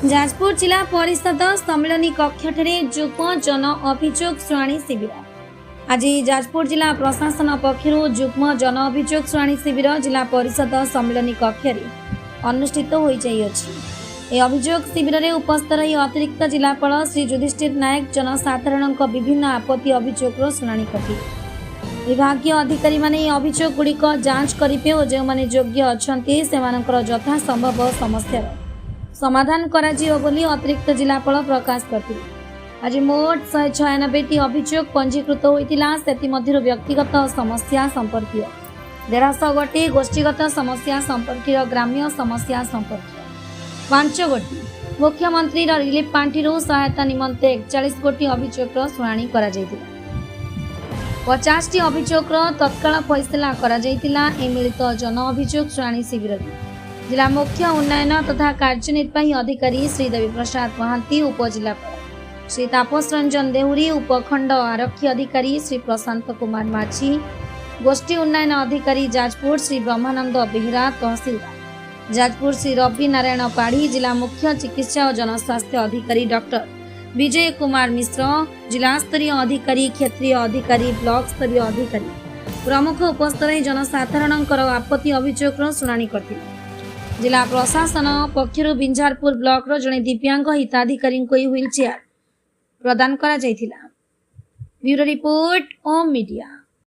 जाजपुर जिला परिषद सम्मेलनी कक्ष जुग्म जन अभियोग शुणाणी शिविर। आज जाजपुर जिला प्रशासन पक्षर जुग्म जन अभियोग शुणाणी शिविर जिला परिषद सम्मेलनी कक्ष अनुष्ठित हो अभियोग शिविर में उपस्थित रही अतिरिक्त जिलापाल श्री युधिष्ठिर नायक जनसाधारण विभिन्न आपत्ति अभियोग शुणाणी करते। विभागीय अधिकारी माने अभियोग गुड़िक जांच करेंगे और जो मैंने योग्य अच्छा से यथा संभव समस्या समाधान कराजियो बोली अतिरिक्त जिलापाल प्रकाश करते। आज मोट 196 अभियोग पंजीकृत होता से व्यक्तिगत समस्या संपर्कीय 150 गोटी, गोष्ठीगत समस्या संपर्कीय, ग्राम्य समस्या संपर्कीय 5 गोटी, मुख्यमंत्री रिलीफ पांठी सहायता निमंते 41 गोटी अभियोग शुणाणी करा 50 अभियोग तत्काल फैसला करा मिलित जन अभियोग शुणाणी शिविर जिला मुख्य उन्नयन तथा कार्यनिर्वाही अधिकारी श्री देवी प्रसाद महांती, उपजिलापाल श्री तापस रंजन देहुरी, उपखंड आरक्षी अधिकारी श्री प्रशांत कुमार माझी, गोष्ठी उन्नयन अधिकारी जाजपुर श्री ब्रह्मानंद बेहरा, तहसीलदार जाजपुर श्री रवि नारायण पाढ़ी, जिला मुख्य चिकित्सा और जनस्वास्थ्य अधिकारी डॉक्टर विजय कुमार मिश्र, जिला स्तरीय अधिकारी, क्षेत्रीय अधिकारी, ब्लॉक स्तरीय अधिकारी प्रमुख उपस्थित जनसाधारण आपत्ति अभियोग शुणाणी करते। जिला प्रशासन पक्षर बिंझारपुर ब्लॉक जड़े दिव्यांग हिताधिकारी को व्हील चेयर प्रदान करा। ब्यूरो रिपोर्ट ओम मीडिया।